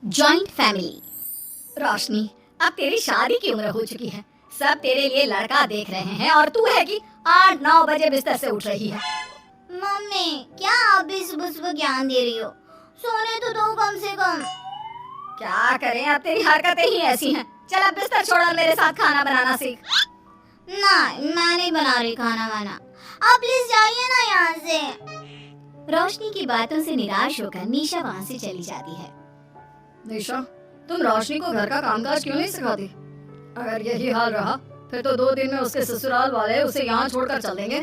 Joint family. रोशनी, अब तेरी शादी की उम्र हो चुकी है, सब तेरे लिए लड़का देख रहे हैं और तू है कि 8-9 बजे बिस्तर से उठ रही है। मम्मी, क्या आप भी सुबह सुबह ज्ञान दे रही हो? सोने तो दो कम से कम। क्या करें, अब तेरी हरकतें ही ऐसी हैं। चल अब बिस्तर छोड़ और मेरे साथ खाना बनाना सीख। ना, मैं नहीं बना रही खाना वाना। आप प्लीज जाइए ना यहाँ से। रोशनी की बातों से निराश होकर निशा वहाँ से चली जाती है। निशा, तुम रोशनी को घर का कामकाज क्यों नहीं सिखाती? अगर यही हाल रहा फिर तो 2 दिन में उसके ससुराल वाले उसे यहाँ छोड़कर चल देंगे।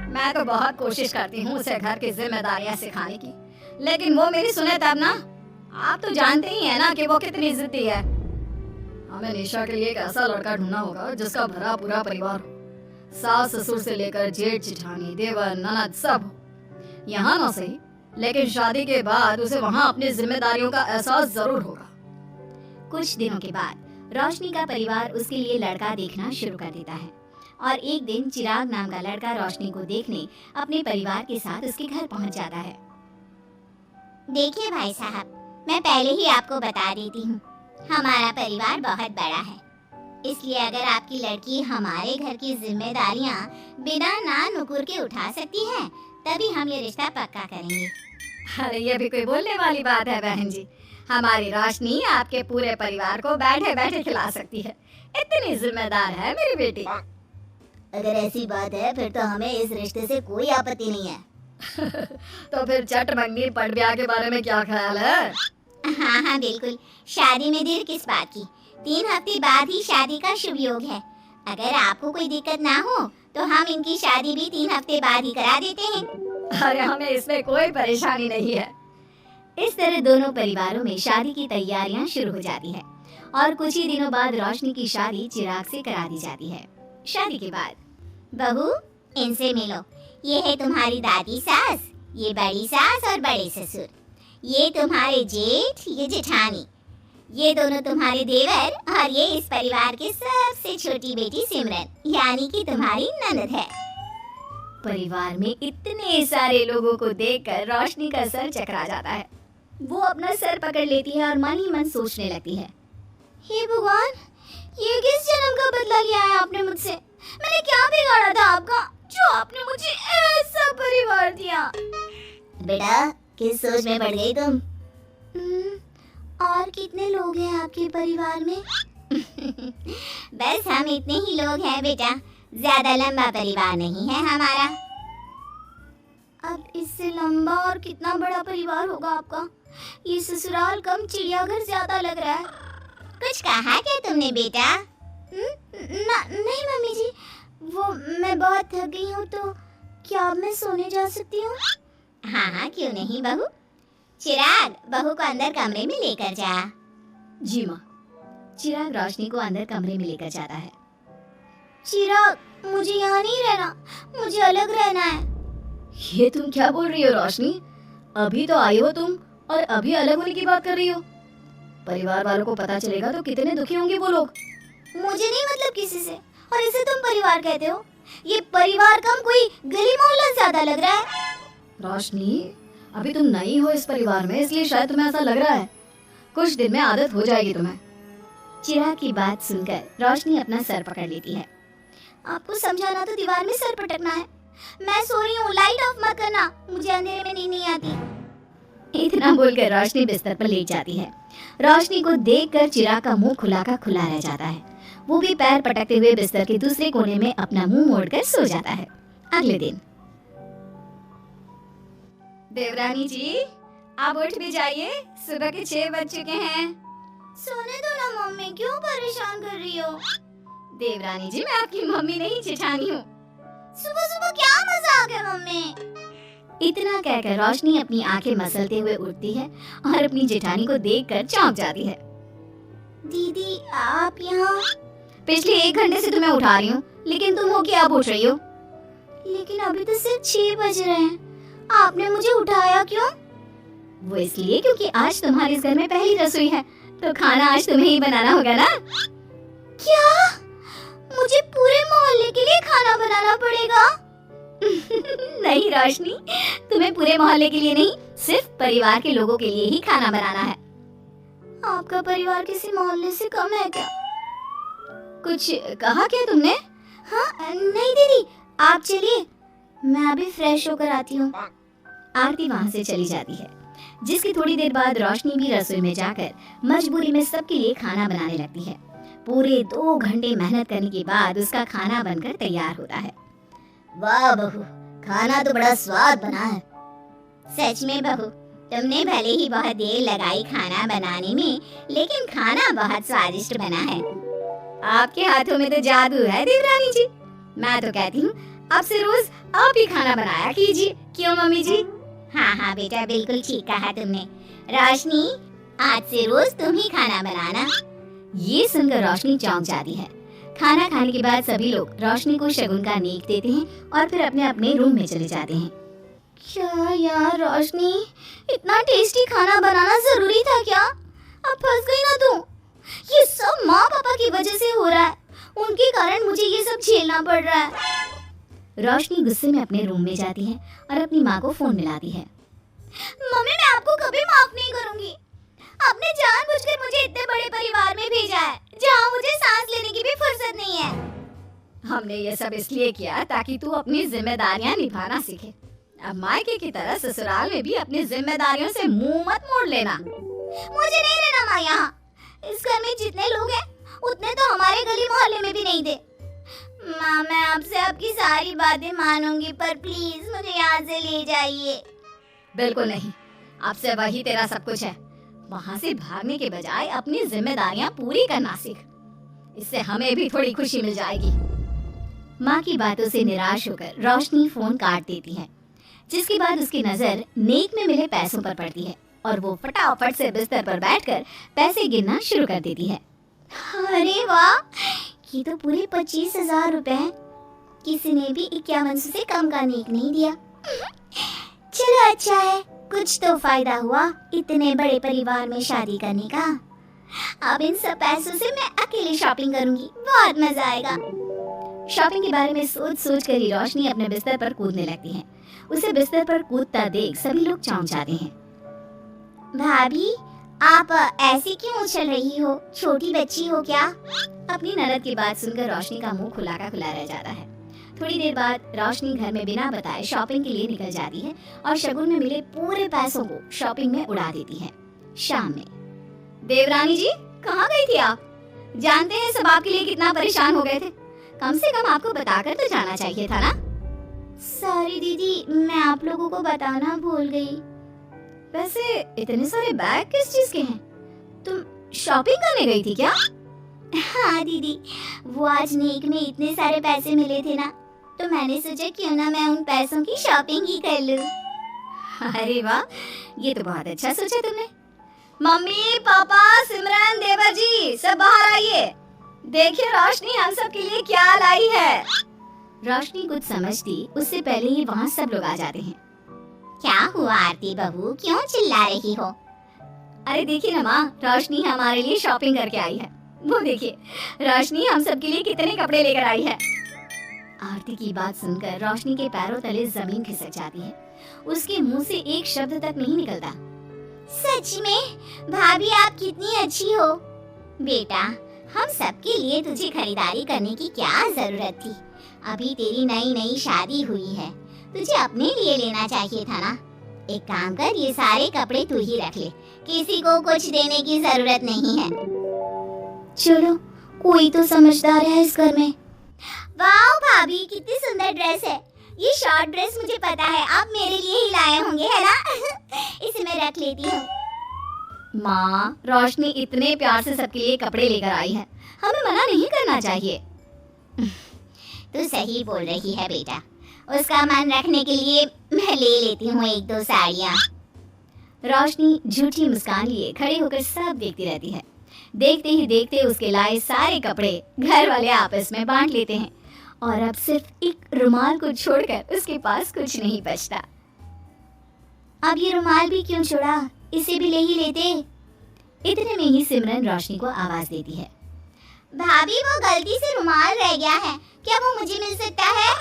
मैं तो बहुत कोशिश करती हूँ उसे घर की जिम्मेदारियाँ सिखाने की, लेकिन वो मेरी सुने तब ना। आप तो जानते ही हैं ना कि वो कितनी जिद्दी है। हमें निशा के लिए एक ऐसा लड़का ढूंढना होगा जिसका भरा पूरा परिवार हो, सास ससुर से लेकर जेठ जेठानी देवर ननद सब हो। यहाँ ना सही, लेकिन शादी के बाद उसे वहाँ अपनी जिम्मेदारियों का एहसास जरूर होगा। कुछ दिनों के बाद रोशनी का परिवार उसके लिए लड़का देखना शुरू कर देता है और एक दिन चिराग नाम का लड़का रोशनी को देखने अपने परिवार के साथ उसके घर पहुंच जाता है। देखिए भाई साहब, मैं पहले ही आपको बता देती हूँ, हमारा परिवार बहुत बड़ा है, इसलिए अगर आपकी लड़की हमारे घर की जिम्मेदारियाँ बिना ना नुकुर के उठा सकती है तभी हम ये रिश्ता पक्का करेंगे। अरे ये भी कोई बोलने वाली बात है बहन जी। हमारी रोशनी आपके पूरे परिवार को बैठे बैठे खिला सकती है, इतनी जिम्मेदार है मेरी बेटी। अगर ऐसी बात है फिर तो हमें इस रिश्ते से कोई आपत्ति नहीं है। तो फिर चट मंगनी पट ब्याह के बारे में क्या ख्याल है? हाँ बिल्कुल, शादी में देर किस बात की, 3 हफ्ते बाद ही शादी का शुभ योग है। अगर आपको कोई दिक्कत ना हो तो हम इनकी शादी भी 3 हफ्ते बाद ही करा देते हैं। अरे हमें इसमें कोई परेशानी नहीं है। इस तरह दोनों परिवारों में शादी की तैयारियां शुरू हो जाती है और कुछ ही दिनों बाद रोशनी की शादी चिराग से करा दी जाती है। शादी के बाद, बहू इनसे मिलो, ये है तुम्हारी दादी सास, ये बड़ी सास और बड़े ससुर, ये तुम्हारे जेठ, ये जेठानी, ये दोनों तुम्हारे देवर और ये इस परिवार की सबसे छोटी बेटी सिमरन, यानी कि तुम्हारी ननद है। परिवार में इतने सारे लोगों को देखकर रोशनी का सर चकरा जाता है। वो अपना सर पकड़ लेती है और मन ही मन सोचने लगती है, हे भगवान, ये किस जन्म का बदला लिया है आपने मुझसे? मैंने क्या बिगाड़ा था आपका जो आपने मुझे ऐसा परिवार दिया? बेटा, किस सोच में पड़ गई तुम? और कितने लोग हैं आपके परिवार में? बस हम इतने ही लोग हैं बेटा, ज्यादा लंबा परिवार नहीं है हमारा। अब इससे लंबा और कितना बड़ा परिवार होगा आपका? ये ससुराल कम चिड़ियाघर ज्यादा लग रहा है। कुछ कहा क्या तुमने बेटा? नहीं मम्मी जी, वो मैं बहुत थक गई हूँ, तो क्या अब मैं सोने जा सकती हूँ? हाँ क्यों नहीं बहू। चिराग, बहू को अंदर कमरे में लेकर जा। जी माँ। चिराग रोशनी को अंदर कमरे में लेकर जाता है। चिराग, मुझे यहाँ नहीं रहना, मुझे अलग रहना है। ये तुम क्या बोल रही हो रोशनी? अभी तो आई हो तुम और अभी अलग होने की बात कर रही हो। परिवार वालों को पता चलेगा तो कितने दुखी होंगे वो लोग। मुझे नहीं मतलब किसी से, और इसे तुम परिवार कहते हो? ये परिवार कम कोई गली मोहल्ला ज्यादा लग रहा है। रोशनी, अभी तुम नई हो इस परिवार में, इसलिए शायद तुम्हें ऐसा लग रहा है। कुछ दिन में आदत हो जाएगी तुम्हें। चिराग की बात सुनकर रोशनी अपना सर पकड़ लेती है। आपको समझाना तो दीवार में सर पटकना है। मैं सो रही हूँ, लाइट ऑफ मत करना, मुझे अंधेरे में नींद नहीं आती। इतना बोलकर रोशनी बिस्तर पर लेट जाती है। रोशनी को देखकर चिराग का मुंह खुला का खुला रह जाता है। वो भी पैर पटकते हुए बिस्तर के दूसरे कोने में अपना मुंह मोड़कर सो जाता है। अगले दिन, देवरानी जी, आप उठ भी जाइए, सुबह के 6 बज चुके हैं। सोने दो ना मम्मी, क्यों परेशान कर रही हो? देवरानी जी, मैं आपकी मम्मी नहीं जेठानी हूँ। सुबह सुबह क्या मजाक है मम्मी? इतना कहकर रोशनी अपनी आंखें मसलते हुए उठती है और अपनी जेठानी को देखकर चौंक जाती है। दीदी, आप यहाँ? पिछले 1 घंटे से तुम्हें उठा रही हूँ, लेकिन तुम हो कि अब उठ रही हो? लेकिन अभी तो सिर्फ 6 बज रहे हैं, आपने मुझे उठाया क्यों? वो इसलिए क्योंकि आज तुम्हारे इस घर में पहली रसोई है, तो खाना आज तुम्हें ही बनाना होगा ना। क्या? मुझे पूरे मोहल्ले के लिए खाना बनाना पड़ेगा? नहीं रोशनी, तुम्हें पूरे मोहल्ले के लिए नहीं, सिर्फ परिवार के लोगों के लिए ही खाना बनाना है। आपका परिवार किसी मोहल्ले से कम है क्या? कुछ कहा क्या तुमने? हाँ नहीं दीदी, आप चलिए, मैं अभी फ्रेश होकर आती हूँ। आरती वहाँ से चली जाती है, जिसकी थोड़ी देर बाद रोशनी भी रसोई में जाकर मजबूरी में सबके लिए खाना बनाने लगती है। पूरे 2 घंटे मेहनत करने के बाद उसका खाना बनकर तैयार होता है। वाह बहू, खाना तो बड़ा स्वाद बना है। सच में बहू, तुमने भले ही बहुत देर लगाई खाना बनाने में, लेकिन खाना बहुत स्वादिष्ट बना है। आपके हाथों में तो जादू है देवरानी जी। मैं तो कहती हूँ अब से रोज आप ही खाना बनाया कीजिए, क्यों मम्मी जी? हाँ हाँ बेटा, बिल्कुल ठीक कहा तुमने। रोशनी, आज से रोज तुम ही खाना बनाना। ये सुनकर रोशनी चौंक जाती है। खाना खाने के बाद सभी लोग रोशनी को शगुन का नेक देते हैं और फिर अपने अपने रूम में चले जाते हैं। क्या यार रोशनी, इतना टेस्टी खाना बनाना जरूरी था क्या? अब फंस गई ना तू। ये सब माँ पापा की वजह से हो रहा है, उनके कारण मुझे ये सब झेलना पड़ रहा है। रोशनी गुस्से में अपने रूम में जाती है और अपनी माँ को फोन मिलाती है। मम्मी, मैं आपको कभी माफ नहीं करूंगी। आपने जानबूझकर मुझे इतने बड़े परिवार में भेजा है, जहाँ मुझे सांस लेने की भी फुर्सत नहीं है। हमने ये सब इसलिए किया ताकि तू अपनी जिम्मेदारियाँ निभाना सीखे। अब मायके की तरह ससुराल में भी अपनी जिम्मेदारियों से मुंह मत मोड़ लेना। मुझे नहीं रहना माँ यहाँ। इस घर में जितने लोग हैं, उतने तो हमारे गली मोहल्ले में भी नहीं थे। माँ, मैं आपसे आपकी सारी बातें मानूंगी, पर प्लीज मुझे यहाँ से ले जाइए। बिल्कुल नहीं, आपसे वही तेरा सब कुछ है। वहाँ से भागने के बजाय अपनी जिम्मेदारियाँ पूरी करना सीख, इससे हमें भी थोड़ी खुशी मिल जाएगी। माँ की बातों से निराश होकर रोशनी फोन काट देती है, जिसके बाद उसकी नजर नेक में मिले पैसों पर पड़ती है और वो फटाफट से बिस्तर पर बैठकर पैसे गिनना शुरू कर देती है। अरे वाह, ये तो पूरे 25,000 रुपए हैं। किसी ने भी 51 से कम का नेक नहीं दिया। चलो अच्छा है, कुछ तो फायदा हुआ इतने बड़े परिवार में शादी करने का। अब इन सब पैसों से मैं अकेले शॉपिंग करूंगी, बहुत मजा आएगा। शॉपिंग के बारे में सोच सोच कर ही रोशनी अपने बिस्तर पर कूदने लगती है। उसे बिस्तर पर कूदता देख सभी लोग चौंक जाते हैं। भाभी, आप ऐसे क्यों उछल रही हो? छोटी बच्ची हो क्या? अपनी ननद की बात सुनकर रोशनी का मुंह खुला का खुला रह जाता है। थोड़ी देर बाद रोशनी घर में बिना बताए शॉपिंग के लिए निकल जाती है और शगुन में मिले पूरे पैसों को शॉपिंग में उड़ा देती है। शाम में, देवरानी जी कहाँ गई थी आप? जानते हैं सब आपके लिए कितना परेशान हो गए थे। कम से कम आपको बताकर तो जाना चाहिए था ना। सॉरी दीदी, मैं आप लोगों को बताना भूल गई। वैसे इतने सारे बैग किस चीज के हैं? तुम शॉपिंग करने गई थी क्या? हाँ दीदी, वो आज नेक में इतने सारे पैसे मिले थे ना, तो मैंने सोचा क्यों ना मैं उन पैसों की शॉपिंग ही कर लूं। अरे वाह, ये तो बहुत अच्छा सोचा तुमने। मम्मी, पापा, सिमरन, देवर जी, सब बाहर आइए। देखिए रोशनी हम सब के लिए क्या लाई है। रोशनी कुछ समझती उससे पहले ही वहाँ सब लोग आ जाते हैं। क्या हुआ आरती बहू, क्यों चिल्ला रही हो? अरे देखिए ना माँ, रोशनी हमारे लिए शॉपिंग करके आई है। वो देखिए, रोशनी हम सब के लिए कितने कपड़े लेकर आई है। आरती की बात सुनकर रोशनी के पैरों तले जमीन खिसक जाती है। उसके मुंह से एक शब्द तक नहीं निकलता। सच में भाभी, आप कितनी अच्छी हो। बेटा, हम सबके लिए तुझे खरीदारी करने की क्या जरूरत थी? अभी तेरी नई नई शादी हुई है, तुझे अपने लिए लेना चाहिए था ना। एक काम कर, ये सारे कपड़े तू ही रख ले, किसी को कुछ देने की जरूरत नहीं है। चलो, कोई तो समझदार है इस घर में। वाह भाभी, कितनी सुंदर ड्रेस है। ये शॉर्ट ड्रेस मुझे पता है आप मेरे लिए ही लाए होंगे, है ना? इसे मैं रख लेती हूँ। माँ, रोशनी इतने प्यार से सबके लिए कपड़े लेकर आई है, हमें मना नहीं करना चाहिए। तू सही बोल रही है बेटा, उसका मन रखने के लिए मैं ले लेती हूँ 1-2 साड़ियाँ। रोशनी झूठी मुस्कान लिए खड़े होकर सब देखती रहती है। देखते ही देखते उसके लाए सारे कपड़े घर वाले आपस में बांट लेते हैं और अब सिर्फ एक रुमाल को छोड़कर उसके पास कुछ नहीं बचता। अब ये रुमाल भी क्यों छोड़ा, इसे भी ले ही लेते। इतने में ही सिमरन रोशनी को आवाज देती है। भाभी, वो गलती से रुमाल रह गया है, क्या वो मुझे मिल सकता है?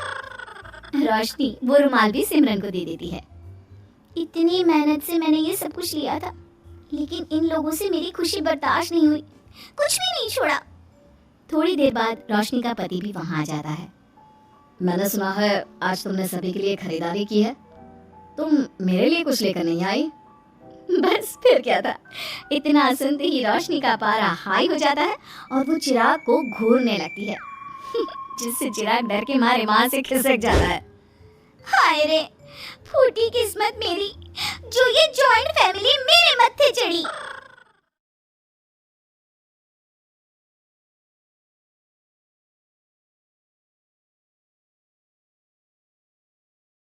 रोशनी वो रुमाल भी सिमरन को दे देती है। इतनी मेहनत से मैंने ये सब कुछ लिया था, लेकिन इन लोगों से मेरी खुशी बर्दाश्त नहीं हुई, कुछ भी नहीं छोड़ा। थोड़ी देर बाद रोशनी का पति भी वहां आ जाता है। मैंने सुना है आज तुमने सभी के लिए खरीदारी की है। तुम मेरे लिए कुछ लेकर नहीं आई? बस फिर क्या था, इतना सुनते ही रोशनी का पारा हाई हो जाता है और वो चिराग को घूरने लगती है जिससे चिराग डर के मारे वहां से खिसक जाता है। हाय रे, फूटी किस्मत मेरी जो ये जॉइंट फैमिली मेरे मत्थे चढ़ी।